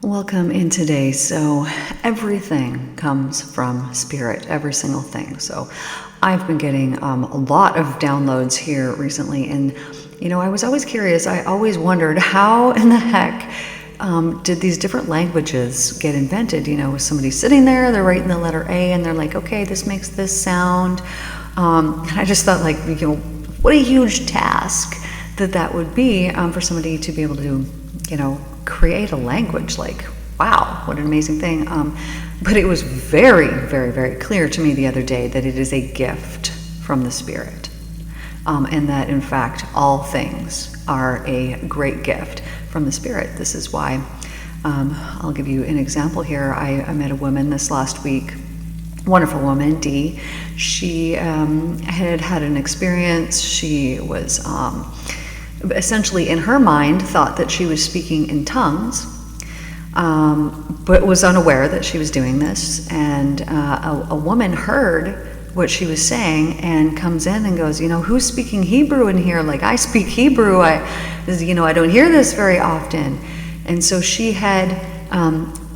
Welcome in today. So everything comes from Spirit, every single thing. So I've been getting a lot of downloads here recently, and I was always curious. I always wondered how in the heck did these different languages get invented? Was somebody sitting there, they're writing the letter A, and they're like, okay, this makes this sound. And I just thought, what a huge task that would be for somebody to be able to, create a language. Wow, what an amazing thing. But it was very, very, very clear to me the other day that it is a gift from the Spirit. And that, in fact, all things are a great gift from the Spirit. This is why, I'll give you an example here. I met a woman this last week, wonderful woman, Dee. She had an experience. She was essentially, in her mind, thought that she was speaking in tongues, but was unaware that she was doing this. And a woman heard what she was saying and comes in and goes, who's speaking Hebrew in here? I speak Hebrew. I don't hear this very often. And so she had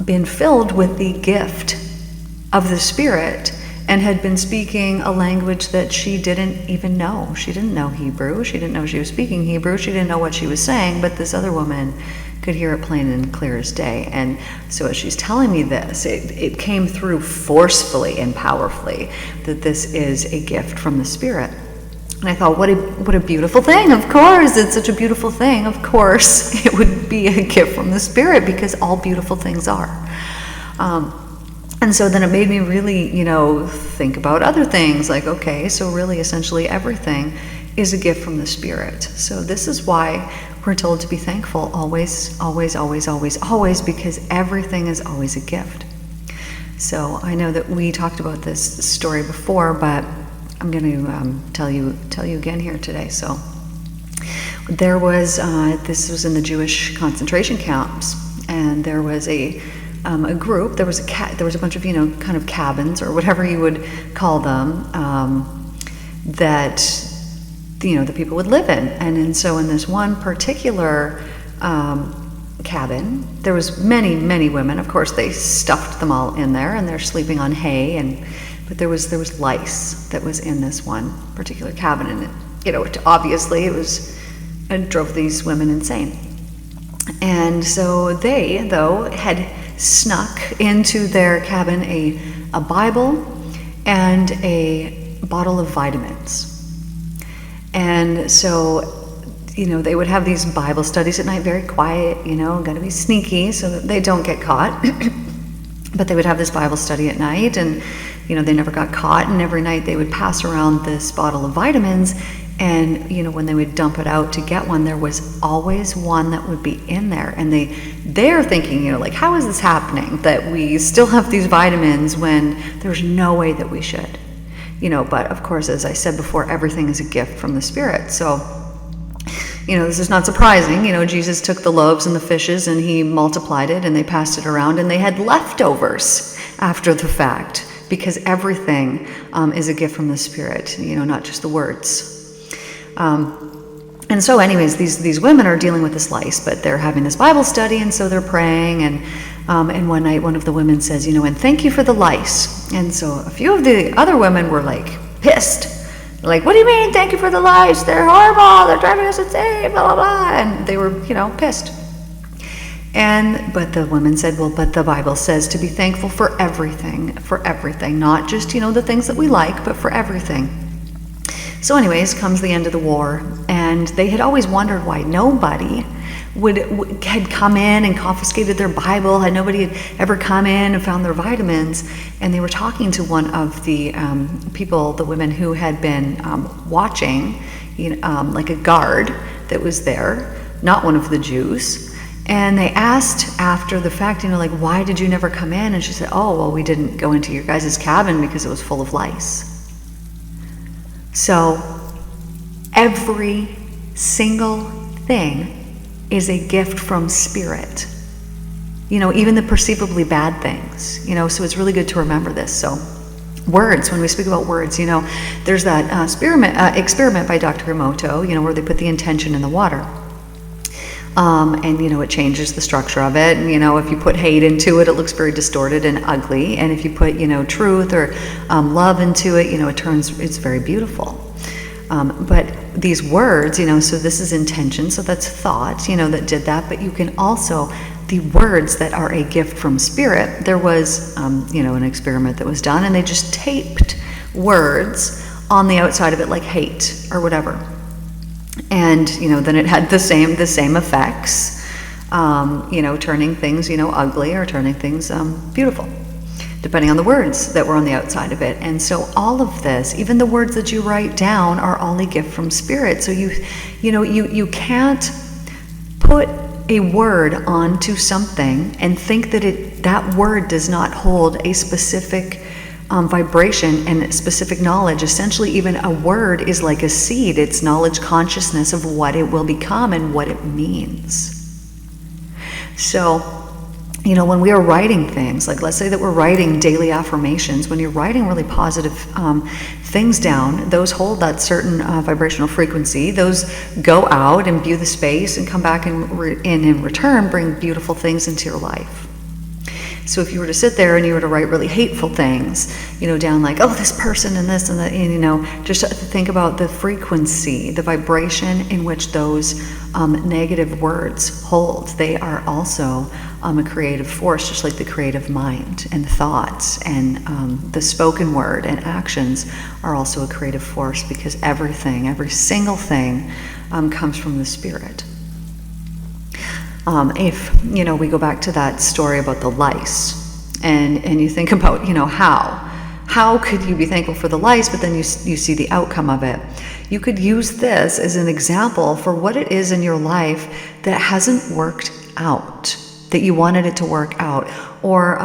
been filled with the gift of the Spirit and had been speaking a language that she didn't even know. She didn't know Hebrew. She didn't know she was speaking Hebrew. She didn't know what she was saying, but this other woman could hear it plain and clear as day. And so as she's telling me this, it came through forcefully and powerfully that this is a gift from the Spirit. And I thought, what a beautiful thing. Of course, it's such a beautiful thing. Of course, it would be a gift from the Spirit, because all beautiful things are. And so then it made me really, think about other things. Okay, so really essentially everything is a gift from the Spirit. So this is why we're told to be thankful always, always, always, always, always, because everything is always a gift. So I know that we talked about this story before, but I'm going to tell you again here today. So there was, this was in the Jewish concentration camps, and there was a group. There was a bunch of kind of cabins, or whatever you would call them, that the people would live in. And so in this one particular cabin, there was many women. Of course, they stuffed them all in there, and they're sleeping on hay. But there was lice that was in this one particular cabin, and it drove these women insane. And so they, though, had snuck into their cabin a Bible and a bottle of vitamins. And so, they would have these Bible studies at night, very quiet, got to be sneaky so that they don't get caught. But they would have this Bible study at night, and, they never got caught. And every night they would pass around this bottle of vitamins. And, when they would dump it out to get one, there was always one that would be in there. And they're thinking, how is this happening, that we still have these vitamins when there's no way that we should? But of course, as I said before, everything is a gift from the Spirit. So, this is not surprising. Jesus took the loaves and the fishes and he multiplied it, and they passed it around, and they had leftovers after the fact, because everything is a gift from the Spirit, not just the words. And so anyways, these women are dealing with this lice, but they're having this Bible study, and so they're praying, and one night one of the women says, and thank you for the lice. And so a few of the other women were pissed. What do you mean, thank you for the lice? They're horrible, they're driving us insane, blah, blah, blah. And they were, pissed. But the woman said, well, but the Bible says to be thankful for everything, not just, the things that we like, but for everything. So anyways, comes the end of the war, and they had always wondered why nobody had come in and confiscated their Bible. Nobody had ever come in and found their vitamins. And they were talking to one of the people, the women who had been watching, like a guard that was there, not one of the Jews. And they asked after the fact, why did you never come in? And she said, oh, well, we didn't go into your guys' cabin because it was full of lice. So every single thing is a gift from Spirit. Even the perceivably bad things. So it's really good to remember this. So words, when we speak about words, there's that experiment by Dr. Emoto, where they put the intention in the water. And, it changes the structure of it. And, if you put hate into it, it looks very distorted and ugly. And if you put, truth or love into it, it's very beautiful. But these words, so this is intention, so that's thought, that did that. But you can also, the words that are a gift from Spirit, there was, an experiment that was done, and they just taped words on the outside of it, like hate or whatever. And, then it had the same effects, turning things, ugly, or turning things beautiful, depending on the words that were on the outside of it. And so all of this, even the words that you write down, are all a gift from Spirit. So you can't put a word onto something and think that that word does not hold a specific vibration and specific knowledge. Essentially, even a word is like a seed. It's knowledge, consciousness of what it will become and what it means. So, when we are writing things, like let's say that we're writing daily affirmations, when you're writing really positive things down, those hold that certain vibrational frequency. Those go out, imbue the space, and come back and in return bring beautiful things into your life. So if you were to sit there and you were to write really hateful things, down like, oh, this person and this and that, and, just think about the frequency, the vibration in which those negative words hold. They are also a creative force, just like the creative mind and thoughts and the spoken word and actions are also a creative force, because every single thing comes from the Spirit. If, we go back to that story about the lice, and you think about, how could you be thankful for the lice, but then you see the outcome of it. You could use this as an example for what it is in your life that hasn't worked out, that you wanted it to work out, or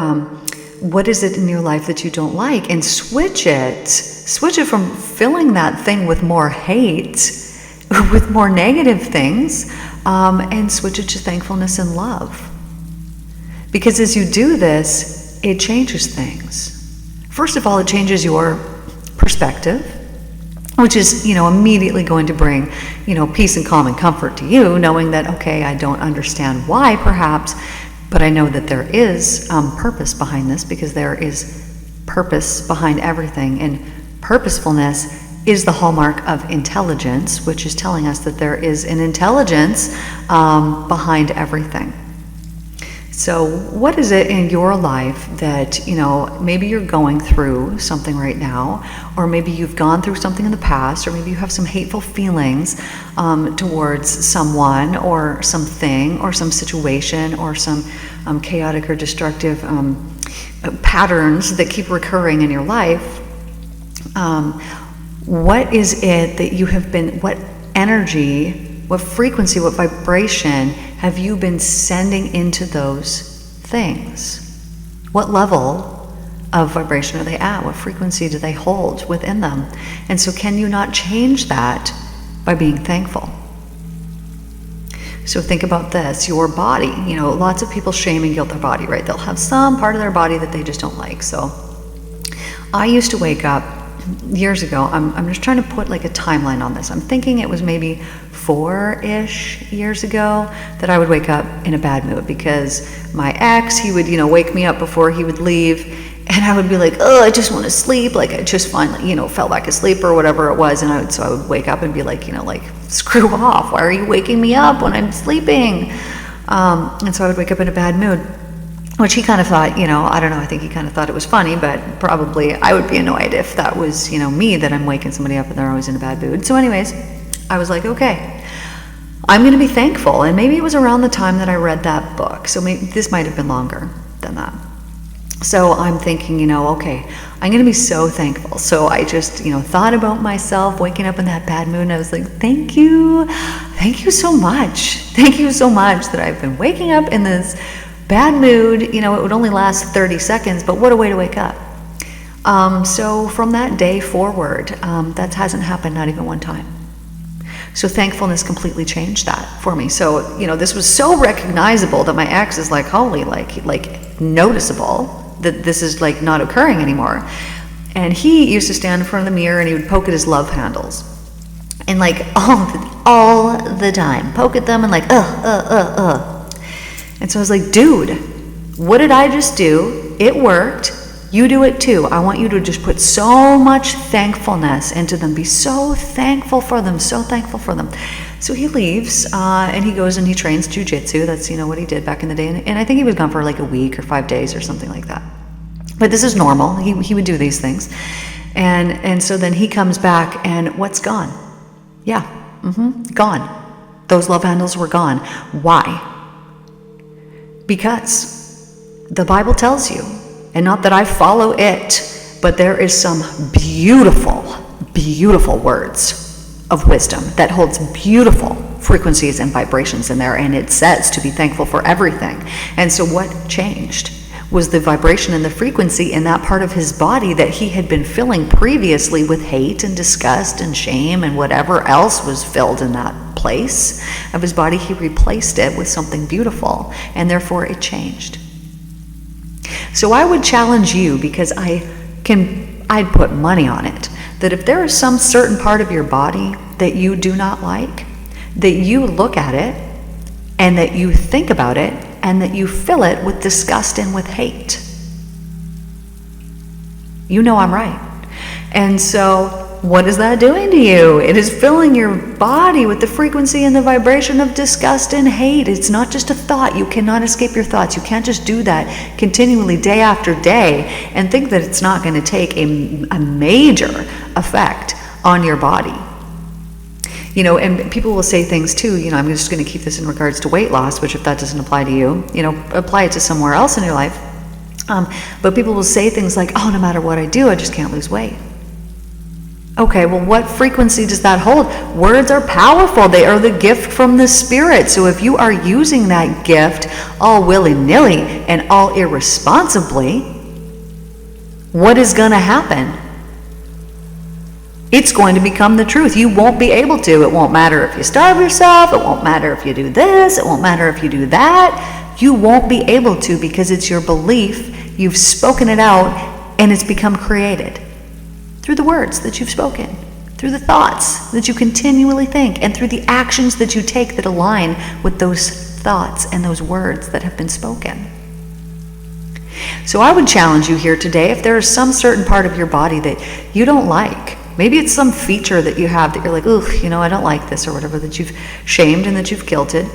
what is it in your life that you don't like, and switch it from filling that thing with more hate, with more negative things, and switch it to thankfulness and love. Because as you do this, it changes things. First of all, it changes your perspective, which is, immediately going to bring, peace and calm and comfort to you, knowing that, okay, I don't understand why perhaps, but I know that there is purpose behind this, because there is purpose behind everything. And purposefulness is the hallmark of intelligence, which is telling us that there is an intelligence behind everything. So what is it in your life that, maybe you're going through something right now, or maybe you've gone through something in the past, or maybe you have some hateful feelings towards someone or something or some situation or some chaotic or destructive patterns that keep recurring in your life. What is it that you have been, what energy, what frequency, what vibration have you been sending into those things? What level of vibration are they at? What frequency do they hold within them? And so can you not change that by being thankful? So think about this, your body. Lots of people shame and guilt their body, right? They'll have some part of their body that they just don't like. So I used to wake up years ago, I'm just trying to put like a timeline on this. I'm thinking it was maybe 4-ish years ago that I would wake up in a bad mood, because my ex, he would, wake me up before he would leave, and I would be like, oh, I just want to sleep. Like I just finally, fell back asleep or whatever it was. And so I would wake up and be like, screw off. Why are you waking me up when I'm sleeping? And so I would wake up in a bad mood. Which he kind of thought, I don't know, I think he kind of thought it was funny, but probably I would be annoyed if that was, me, that I'm waking somebody up and they're always in a bad mood. So anyways, I was like, okay, I'm going to be thankful. And maybe it was around the time that I read that book. So maybe this might have been longer than that. So I'm thinking, okay, I'm going to be so thankful. So I just, thought about myself waking up in that bad mood, and I was like, thank you so much. Thank you so much that I've been waking up in this bad mood. It would only last 30 seconds, but what a way to wake up. So from that day forward, that hasn't happened, not even one time. So thankfulness completely changed that for me. So, this was so recognizable that my ex is like, holy, like noticeable that this is like not occurring anymore. And he used to stand in front of the mirror and he would poke at his love handles. And like all the time, poke at them and like, And so I was like, dude, what did I just do? It worked. You do it too. I want you to just put so much thankfulness into them. Be so thankful for them, so thankful for them. So he leaves, and he goes and he trains jujitsu. That's, what he did back in the day. And I think he was gone for like a week or 5 days or something like that. But this is normal. He would do these things. And so then he comes back, and what's gone? Yeah, gone. Those love handles were gone. Why? Because the Bible tells you, and not that I follow it, but there is some beautiful, beautiful words of wisdom that holds beautiful frequencies and vibrations in there, and it says to be thankful for everything. And so what changed was the vibration and the frequency in that part of his body that he had been filling previously with hate and disgust and shame and whatever else was filled in that place of his body. He replaced it with something beautiful, and therefore it changed. So I would challenge you, because I'd put money on it, that if there is some certain part of your body that you do not like, that you look at it and that you think about it and that you fill it with disgust and with hate. You know I'm right. And so what is that doing to you? It is filling your body with the frequency and the vibration of disgust and hate. It's not just a thought. You cannot escape your thoughts. You can't just do that continually day after day and think that it's not going to take a major effect on your body. And people will say things too, I'm just going to keep this in regards to weight loss, which if that doesn't apply to you, apply it to somewhere else in your life. But people will say things like, oh, no matter what I do, I just can't lose weight. Okay, well, what frequency does that hold? Words are powerful. They are the gift from the Spirit. So if you are using that gift all willy-nilly and all irresponsibly, what is going to happen? It's going to become the truth. You won't be able to. It won't matter if you starve yourself. It won't matter if you do this. It won't matter if you do that. You won't be able to, because it's your belief. You've spoken it out, and it's become created through the words that you've spoken, through the thoughts that you continually think, and through the actions that you take that align with those thoughts and those words that have been spoken. So I would challenge you here today, if there is some certain part of your body that you don't like, maybe it's some feature that you have that you're like, ooh, I don't like this, or whatever, that you've shamed and that you've guilted.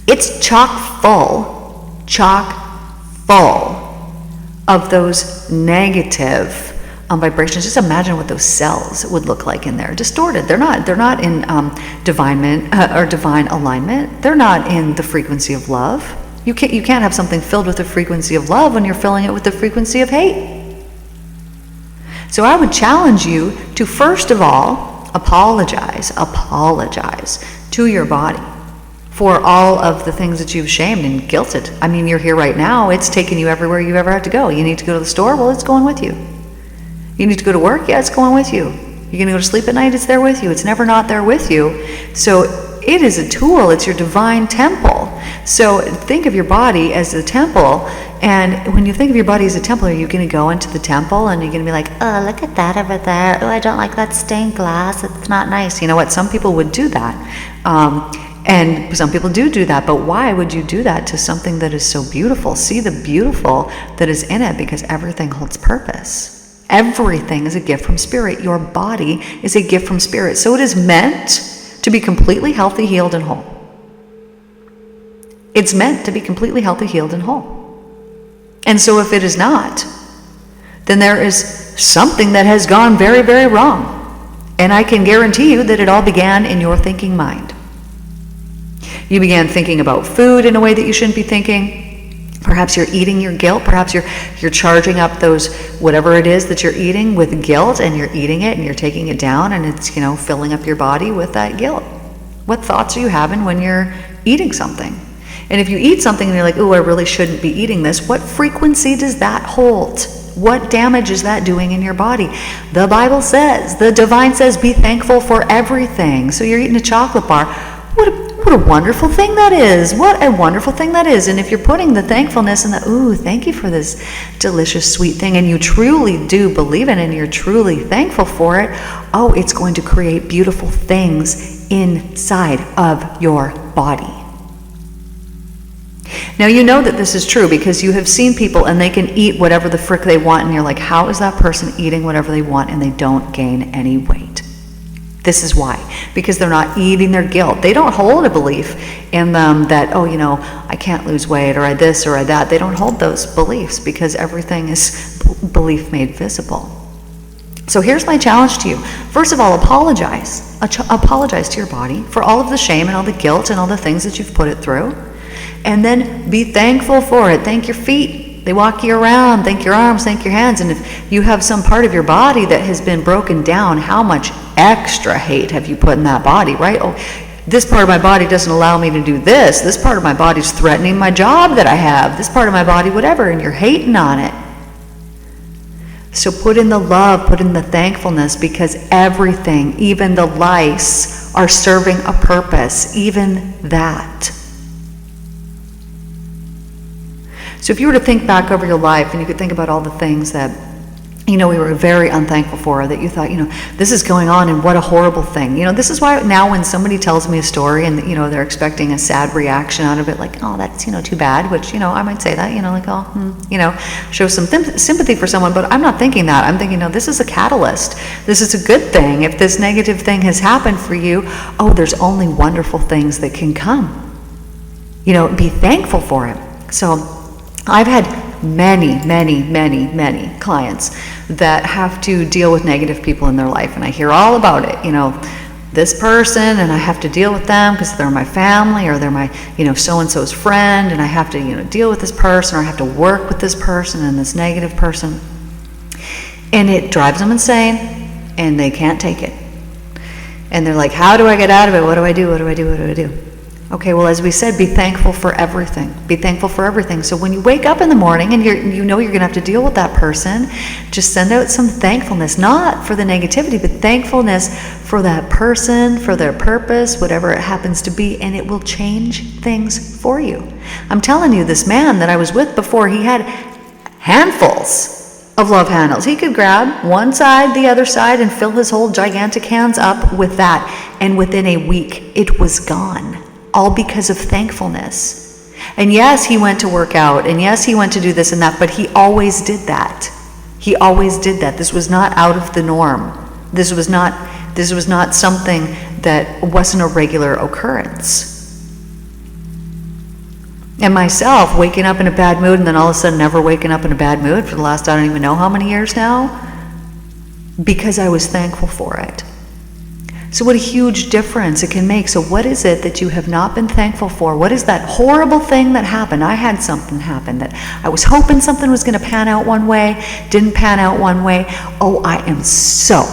It's chock full of those negative vibrations. Just imagine what those cells would look like in there. Distorted. They're not in divine alignment. They're not in the frequency of love. You can't have something filled with the frequency of love when you're filling it with the frequency of hate. So I would challenge you to, first of all, apologize to your body for all of the things that you've shamed and guilted. I mean, you're here right now. It's taking you everywhere you've ever had to go. You need to go to the store? Well, it's going with you. You need to go to work? Yeah, it's going with you. You're going to go to sleep at night? It's there with you. It's never not there with you. So it is a tool. It's your divine temple. So think of your body as a temple. And when you think of your body as a temple, are you going to go into the temple and you're going to be like, oh, look at that over there. Oh, I don't like that stained glass. It's not nice. You know what? Some people would do that. And some people do that. But why would you do that to something that is so beautiful? See the beautiful that is in it, because everything holds purpose. Everything is a gift from Spirit. Your body is a gift from Spirit. So it is meant to be completely healthy, healed, and whole. It's meant to be completely healthy, healed, and whole. And so if it is not, then there is something that has gone very, very wrong. And I can guarantee you that it all began in your thinking mind. You began thinking about food in a way that you shouldn't be thinking. Perhaps you're eating your guilt. Perhaps you're charging up those, whatever it is that you're eating, with guilt, and you're eating it and you're taking it down, and it's, filling up your body with that guilt. What thoughts are you having when you're eating something? And if you eat something and you're like, oh, I really shouldn't be eating this, what frequency does that hold? What damage is that doing in your body? The Bible says, the divine says, be thankful for everything. So you're eating a chocolate bar. what a wonderful thing that is. What a wonderful thing that is. And if you're putting the thankfulness in the, ooh, thank you for this delicious, sweet thing, and you truly do believe in it and you're truly thankful for it, oh, it's going to create beautiful things inside of your body. Now, you know that this is true because you have seen people and they can eat whatever the frick they want, and you're like, how is that person eating whatever they want and they don't gain any weight? This is why. Because they're not eating their guilt. They don't hold a belief in them that, oh, I can't lose weight, or I this or I that. They don't hold those beliefs because everything is belief made visible. So here's my challenge to you. First of all, apologize. Apologize to your body for all of the shame and all the guilt and all the things that you've put it through. And then be thankful for it. Thank your feet. They walk you around. Thank your arms. Thank your hands. And if you have some part of your body that has been broken down, how much extra hate have you put in that body, right? Oh, this part of my body doesn't allow me to do this. This part of my body is threatening my job that I have. This part of my body, whatever, and you're hating on it. So put in the love, put in the thankfulness, because everything, even the lice, are serving a purpose, even that. So if you were to think back over your life and you could think about all the things that, we were very unthankful for, that you thought, this is going on and what a horrible thing. This is why now when somebody tells me a story and, they're expecting a sad reaction out of it, like, oh, that's, too bad, which, I might say that, like, oh, show some sympathy for someone, but I'm not thinking that. I'm thinking, no, this is a catalyst. This is a good thing. If this negative thing has happened for you, oh, there's only wonderful things that can come. Be thankful for it. So I've had many clients that have to deal with negative people in their life, and I hear all about it. This person, and I have to deal with them because they're my family, or they're my, so-and-so's friend, and I have to, deal with this person, or I have to work with this person and this negative person. And it drives them insane, and they can't take it. And they're like, how do I get out of it? What do I do? What do I do? What do I do? Okay, well, as we said, be thankful for everything. Be thankful for everything. So when you wake up in the morning and you're going to have to deal with that person, just send out some thankfulness, not for the negativity, but thankfulness for that person, for their purpose, whatever it happens to be, and it will change things for you. I'm telling you, this man that I was with before, he had handfuls of love handles. He could grab one side, the other side, and fill his whole gigantic hands up with that, and within a week, it was gone. All because of thankfulness. And yes, he went to work out, and yes, he went to do this and that, but he always did that. He always did that. This was not out of the norm. This was not something that wasn't a regular occurrence. And myself, waking up in a bad mood and then all of a sudden never waking up in a bad mood for the last I don't even know how many years now, because I was thankful for it. So what a huge difference it can make. So what is it that you have not been thankful for? What is that horrible thing that happened? I had something happen that I was hoping something was going to pan out one way, didn't pan out one way. Oh, I am so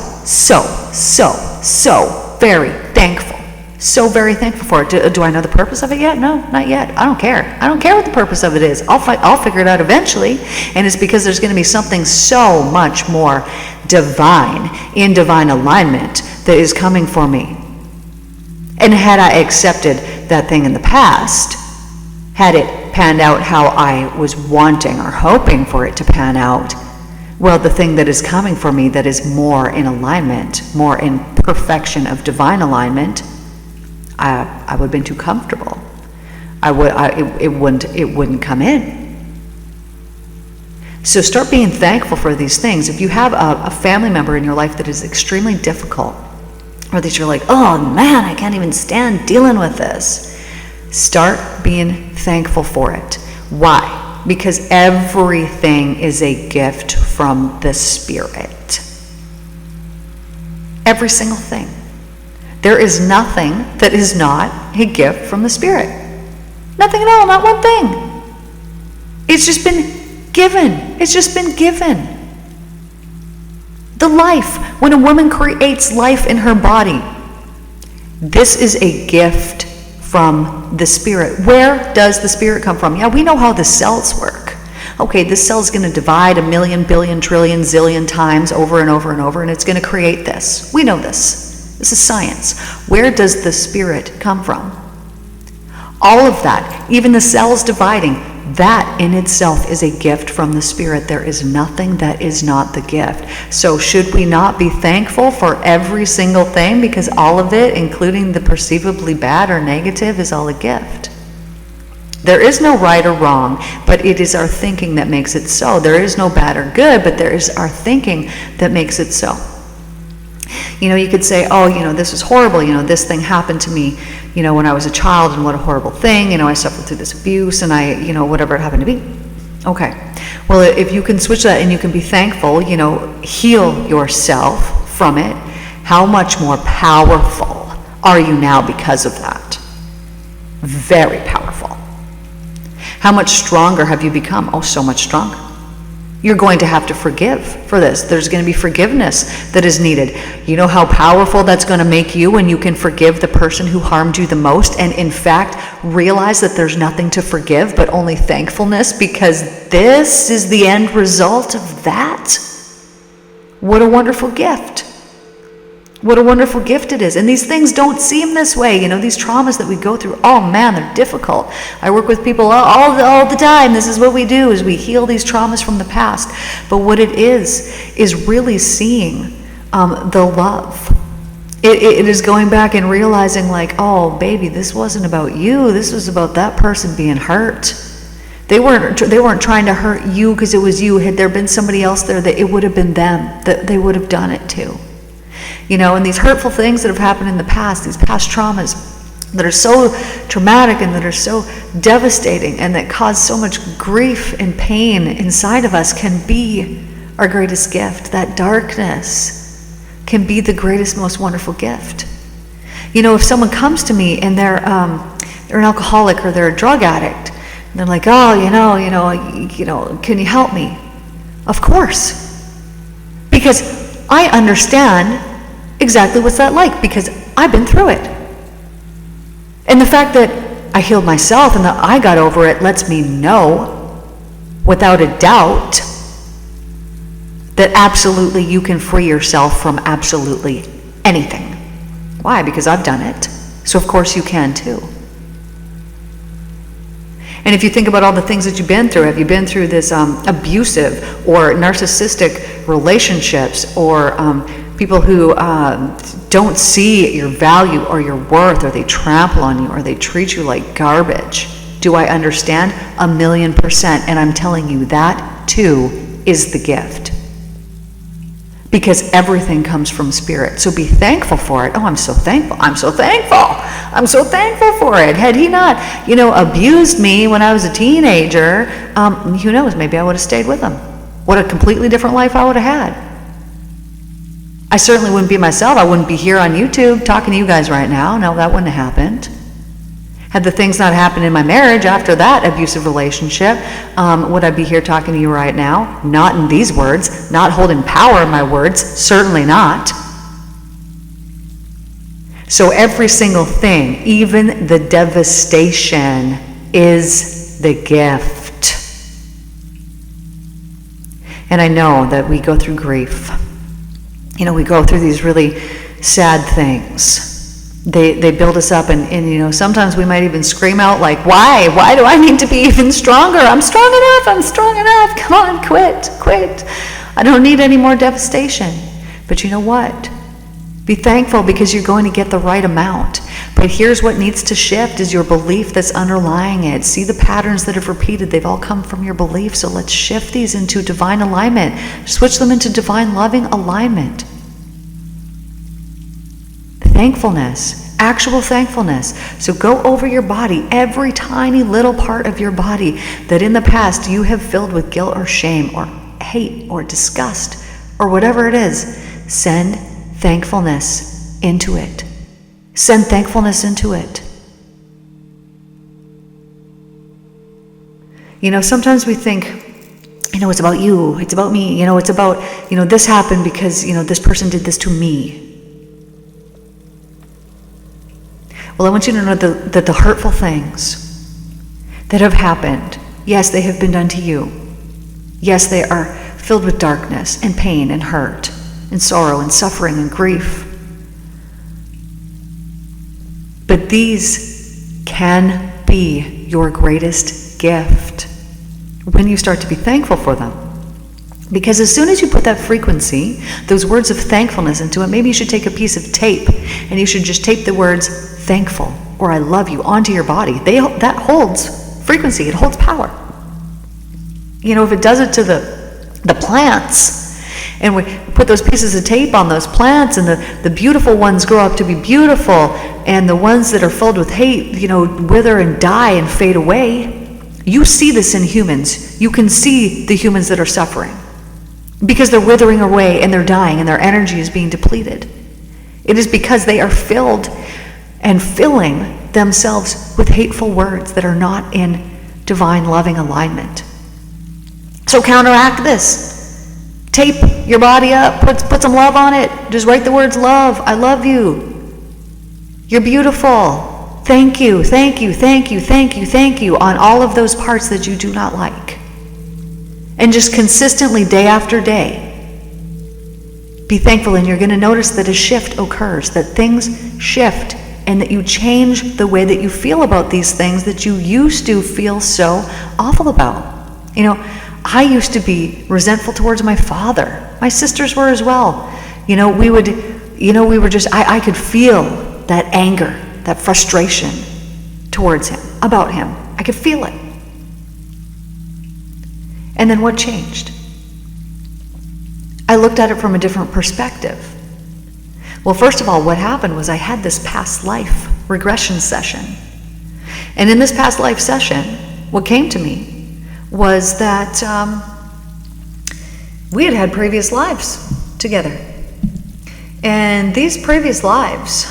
very thankful. So very thankful for it. Do I know the purpose of it yet? No, not yet. I don't care. I don't care what the purpose of it is. I'll figure it out eventually. And it's because there's going to be something so much more divine, in divine alignment, that is coming for me. And had I accepted that thing in the past, had it panned out how I was wanting or hoping for it to pan out, well, the thing that is coming for me that is more in alignment, more in perfection of divine alignment, I would have been too comfortable. It wouldn't come in. So start being thankful for these things. If you have a family member in your life that is extremely difficult, or that you're like, oh man, I can't even stand dealing with this, start being thankful for it. Why? Because everything is a gift from the Spirit. Every single thing. There is nothing that is not a gift from the Spirit. Nothing at all, not one thing. It's just been given. It's just been given. The life, when a woman creates life in her body, this is a gift from the Spirit. Where does the Spirit come from? Yeah, we know how the cells work. Okay, this cell is going to divide 1 million, billion, trillion, zillion times over and over and over, and it's going to create this. We know this. This is science. Where does the Spirit come from? All of that, even the cells dividing, that in itself is a gift from the Spirit. There is nothing that is not the gift. So should we not be thankful for every single thing, because all of it, including the perceivably bad or negative, is all a gift? There is no right or wrong, but it is our thinking that makes it so. There is no bad or good, but there is our thinking that makes it so. You could say, oh, this is horrible, this thing happened to me, when I was a child, and what a horrible thing, I suffered through this abuse, and I, whatever it happened to be. Okay, well, if you can switch that and you can be thankful, heal yourself from it, how much more powerful are you now because of that? Very powerful. How much stronger have you become? Oh, so much stronger. You're going to have to forgive for this. There's going to be forgiveness that is needed. You know how powerful that's going to make you when you can forgive the person who harmed you the most, and in fact realize that there's nothing to forgive but only thankfulness, because this is the end result of that. What a wonderful gift. What a wonderful gift it is. And these things don't seem this way. These traumas that we go through, oh man, they're difficult. I work with people all the time. This is what we do, is we heal these traumas from the past. But what it is really seeing the love. It is going back and realizing, like, oh baby, this wasn't about you. This was about that person being hurt. They weren't trying to hurt you because it was you. Had there been somebody else there, that it would have been them, that they would have done it too. And these hurtful things that have happened in the past, these past traumas that are so traumatic and that are so devastating and that cause so much grief and pain inside of us, can be our greatest gift. That darkness can be the greatest, most wonderful gift. If someone comes to me and they're an alcoholic or they're a drug addict, and they're like, oh, can you help me? Of course. Because I understand exactly what's that like, because I've been through it. And the fact that I healed myself and that I got over it lets me know without a doubt that absolutely you can free yourself from absolutely anything. Why? Because I've done it. So of course you can too. And if you think about all the things that you've been through, have you been through this abusive or narcissistic relationships, or people who don't see your value or your worth, or they trample on you, or they treat you like garbage? Do I understand? 1,000,000%. And I'm telling you, that too is the gift. Because everything comes from Spirit. So be thankful for it. Oh, I'm so thankful. I'm so thankful. I'm so thankful for it. Had he not, abused me when I was a teenager, who knows, maybe I would have stayed with him. What a completely different life I would have had. I certainly wouldn't be myself. I wouldn't be here on YouTube talking to you guys right now. No, that wouldn't have happened. Had the things not happened in my marriage after that abusive relationship, would I be here talking to you right now? Not in these words, not holding power in my words, certainly not. So every single thing, even the devastation, is the gift. And I know that we go through grief. We go through these really sad things. They build us up, and sometimes we might even scream out, like, why do I need to be even stronger? I'm strong enough, come on, quit. I don't need any more devastation. But you know what? Be thankful, because you're going to get the right amount. But here's what needs to shift, is your belief that's underlying it. See the patterns that have repeated, they've all come from your belief. So let's shift these into divine alignment. Switch them into divine loving alignment. Thankfulness, actual thankfulness. So go over your body, every tiny little part of your body that in the past you have filled with guilt or shame or hate or disgust or whatever it is. Send thankfulness into it. Send thankfulness into it. Sometimes we think, it's about you, it's about me, it's about, this happened because, this person did this to me. Well, I want you to know that the hurtful things that have happened, yes, they have been done to you. Yes, they are filled with darkness and pain and hurt and sorrow and suffering and grief. But these can be your greatest gift when you start to be thankful for them. Because as soon as you put that frequency, those words of thankfulness into it, maybe you should take a piece of tape and you should just tape the words thankful or I love you onto your body. That holds frequency, it holds power. If it does it to the plants, and we put those pieces of tape on those plants, and the beautiful ones grow up to be beautiful, and the ones that are filled with hate, wither and die and fade away. You see this in humans. You can see the humans that are suffering because they're withering away and they're dying and their energy is being depleted. It is because they are filled and filling themselves with hateful words that are not in divine loving alignment. So counteract this. Tape your body up, put some love on it. Just write the words love, I love you, you're beautiful, thank you, thank you, thank you, thank you, thank you on all of those parts that you do not like. And just consistently, day after day, be thankful, and you're going to notice that a shift occurs, that things shift, and that you change the way that you feel about these things that you used to feel so awful about. I used to be resentful towards my father. My sisters were as well. I could feel that anger, that frustration towards him, about him. I could feel it. And then what changed? I looked at it from a different perspective. Well, first of all, what happened was I had this past life regression session. And in this past life session, what came to me was that we had previous lives together. And these previous lives,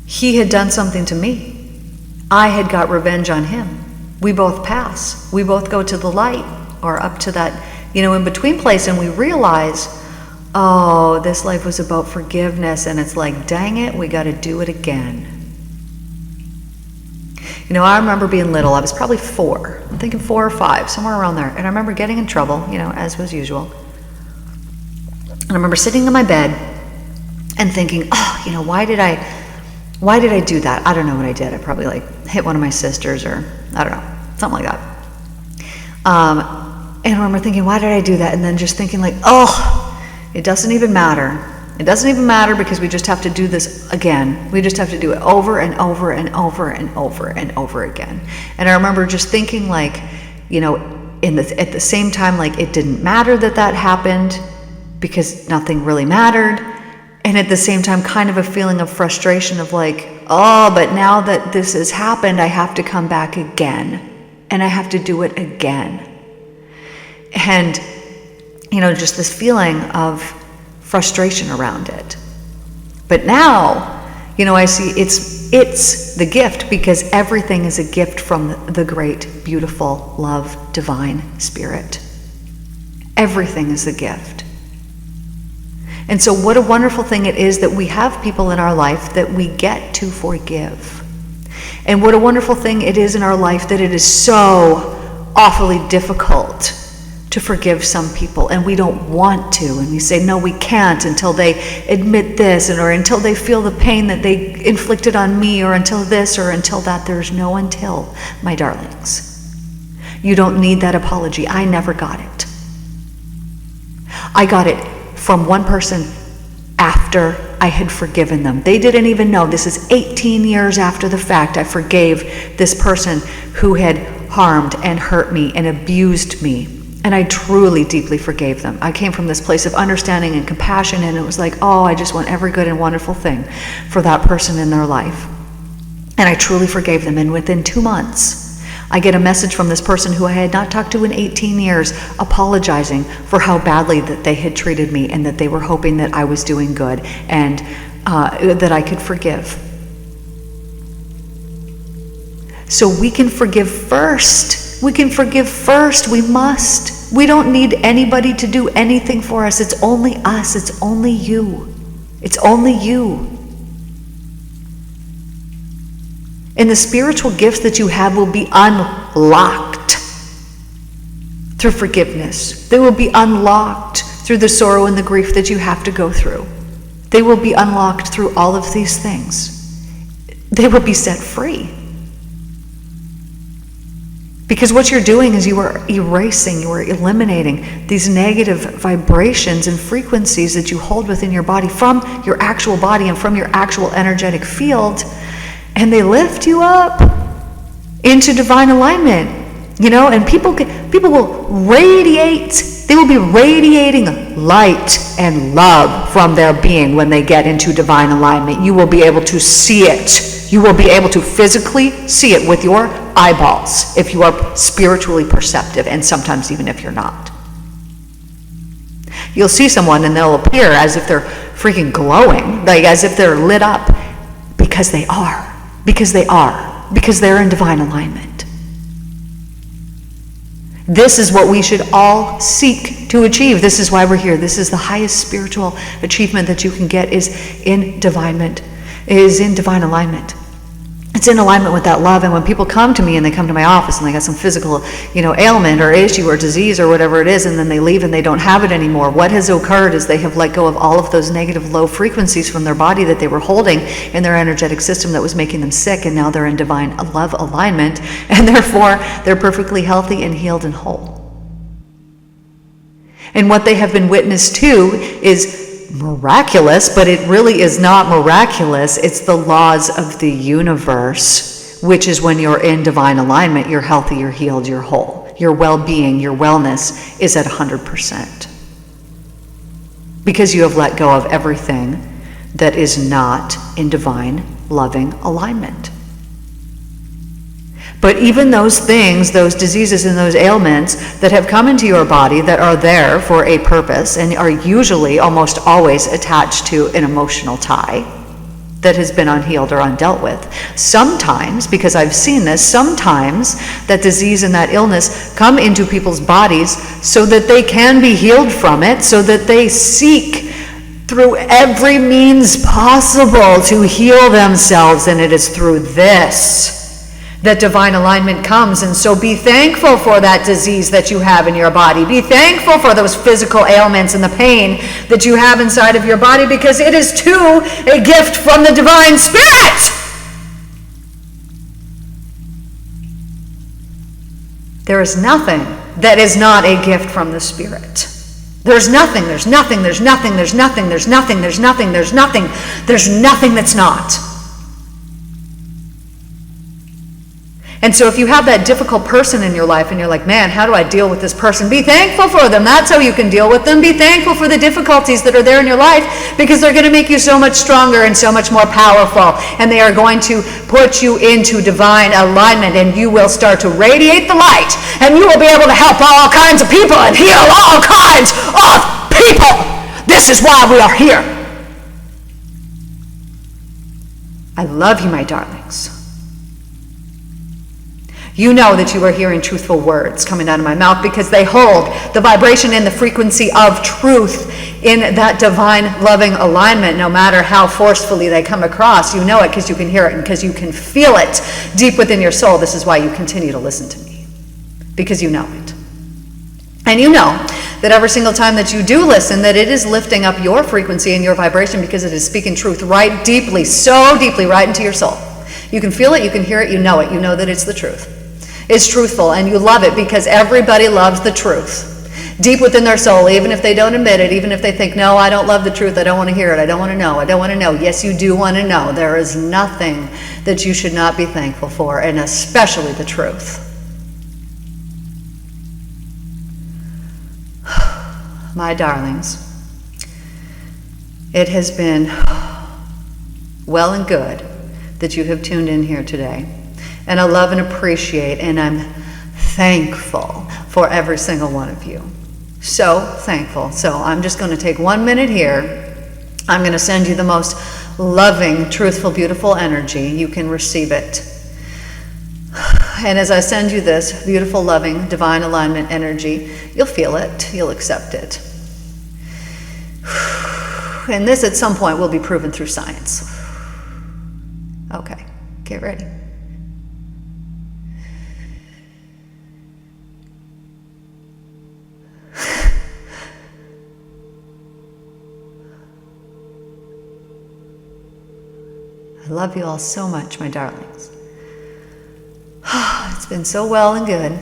he had done something to me. I had got revenge on him. We both pass. We both go to the light, or up to that, in between place, and we realize, oh, this life was about forgiveness, and it's like, dang it, we got to do it again. I remember being little. I was probably 4. I'm thinking 4 or 5, somewhere around there. And I remember getting in trouble, as was usual. And I remember sitting in my bed and thinking, oh, why did I do that? I don't know what I did. I probably hit one of my sisters, or I don't know, something like that. And I remember thinking, why did I do that? And then just thinking it doesn't even matter. It doesn't even matter because we just have to do this again. We just have to do it over and over and over and over and over again. And I remember just thinking at the same time, it didn't matter that happened because nothing really mattered. And at the same time, kind of a feeling of frustration of but now that this has happened, I have to come back again. And I have to do it again. And, just this feeling of frustration around it. But now, I see it's the gift, because everything is a gift from the great, beautiful, love, divine spirit. Everything is a gift. And so what a wonderful thing it is that we have people in our life that we get to forgive. And what a wonderful thing it is in our life that it is so awfully difficult to forgive some people, and we don't want to, and we say no, we can't until they admit this, or until they feel the pain that they inflicted on me, or until this, or until that. There's no until, my darlings. You don't need that apology. I never got it. I got it from one person after I had forgiven them. They didn't even know. This is 18 years after the fact. I forgave this person who had harmed and hurt me and abused me. And I truly, deeply forgave them. I came from this place of understanding and compassion, and it was I just want every good and wonderful thing for that person in their life. And I truly forgave them. And within 2 months, I get a message from this person who I had not talked to in 18 years, apologizing for how badly that they had treated me, and that they were hoping that I was doing good and that I could forgive. So we can forgive first. We can forgive first. We must. We don't need anybody to do anything for us. It's only us. It's only you. It's only you. And the spiritual gifts that you have will be unlocked through forgiveness. They will be unlocked through the sorrow and the grief that you have to go through. They will be unlocked through all of these things. They will be set free. Because what you're doing is you are erasing, you are eliminating these negative vibrations and frequencies that you hold within your body from your actual body and from your actual energetic field, and they lift you up into divine alignment. And people will radiate, they will be radiating light and love from their being when they get into divine alignment. You will be able to see it. You will be able to physically see it with your eyeballs if you are spiritually perceptive, and sometimes even if you're not. You'll see someone and they'll appear as if they're freaking glowing, like as if they're lit up, because they are, because they're in divine alignment. This is what we should all seek to achieve. This is why we're here. This is the highest spiritual achievement that you can get, is in divine alignment. It's in alignment with that love. And when people come to me and they come to my office and they got some physical, ailment or issue or disease or whatever it is, and then they leave and they don't have it anymore, what has occurred is they have let go of all of those negative low frequencies from their body that they were holding in their energetic system that was making them sick, and now they're in divine love alignment, and therefore they're perfectly healthy and healed and whole. And what they have been witness to is miraculous, but it really is not miraculous. It's the laws of the universe, which is when you're in divine alignment, you're healthy, you're healed, you're whole. Your well-being, your wellness is at 100%. Because you have let go of everything that is not in divine, loving alignment. But even those things, those diseases and those ailments that have come into your body that are there for a purpose and are usually almost always attached to an emotional tie that has been unhealed or undealt with. Sometimes, because I've seen this, sometimes that disease and that illness come into people's bodies so that they can be healed from it, so that they seek through every means possible to heal themselves, and it is through this that divine alignment comes. And so be thankful for that disease that you have in your body. Be thankful for those physical ailments and the pain that you have inside of your body, because it is too a gift from the divine Spirit. There is nothing that is not a gift from the Spirit. There's nothing that's not. And so if you have that difficult person in your life and you're like, man, how do I deal with this person? Be thankful for them. That's how you can deal with them. Be thankful for the difficulties that are there in your life, because they're going to make you so much stronger and so much more powerful. And they are going to put you into divine alignment, and you will start to radiate the light, and you will be able to help all kinds of people and heal all kinds of people. This is why we are here. I love you, my darlings. You know that you are hearing truthful words coming out of my mouth, because they hold the vibration and the frequency of truth in that divine loving alignment. No matter how forcefully they come across, you know it because you can hear it and because you can feel it deep within your soul. This is why you continue to listen to me, because you know it. And you know that every single time that you do listen, that it is lifting up your frequency and your vibration, because it is speaking truth right deeply, so deeply right into your soul. You can feel it, you can hear it, you know it. You know that it's the truth. It's truthful, and you love it, because everybody loves the truth deep within their soul, even if they don't admit it, even if they think, no, I don't love the truth, I don't want to hear it, I don't want to know, I don't want to know. Yes, you do want to know. There is nothing that you should not be thankful for, and especially the truth. My darlings, it has been well and good that you have tuned in here today. And I love and appreciate, and I'm thankful for every single one of you. So thankful. So I'm just going to take 1 minute here. I'm going to send you the most loving, truthful, beautiful energy. You can receive it. And as I send you this beautiful, loving, divine alignment energy, you'll feel it. You'll accept it. And this at some point will be proven through science. Okay, get ready. I love you all so much, my darlings. It's been so well and good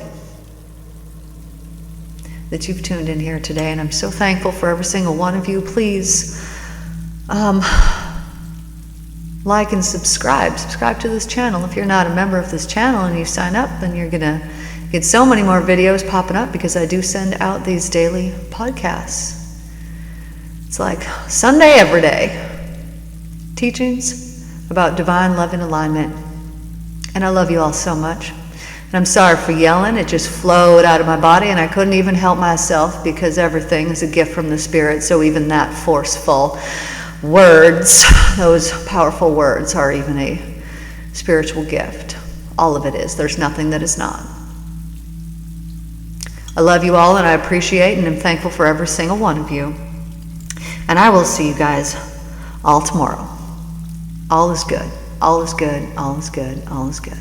that you've tuned in here today, and I'm so thankful for every single one of you. Please like and subscribe to this channel. If you're not a member of this channel and you sign up, then you're gonna get so many more videos popping up, because I do send out these daily podcasts. It's like Sunday every day, teachings about divine love and alignment. And I love you all so much. And I'm sorry for yelling. It just flowed out of my body, and I couldn't even help myself, because everything is a gift from the Spirit. So even that forceful words, those powerful words, are even a spiritual gift. All of it is. There's nothing that is not. I love you all, and I appreciate and am thankful for every single one of you. And I will see you guys all tomorrow. All is good. All is good. All is good. All is good.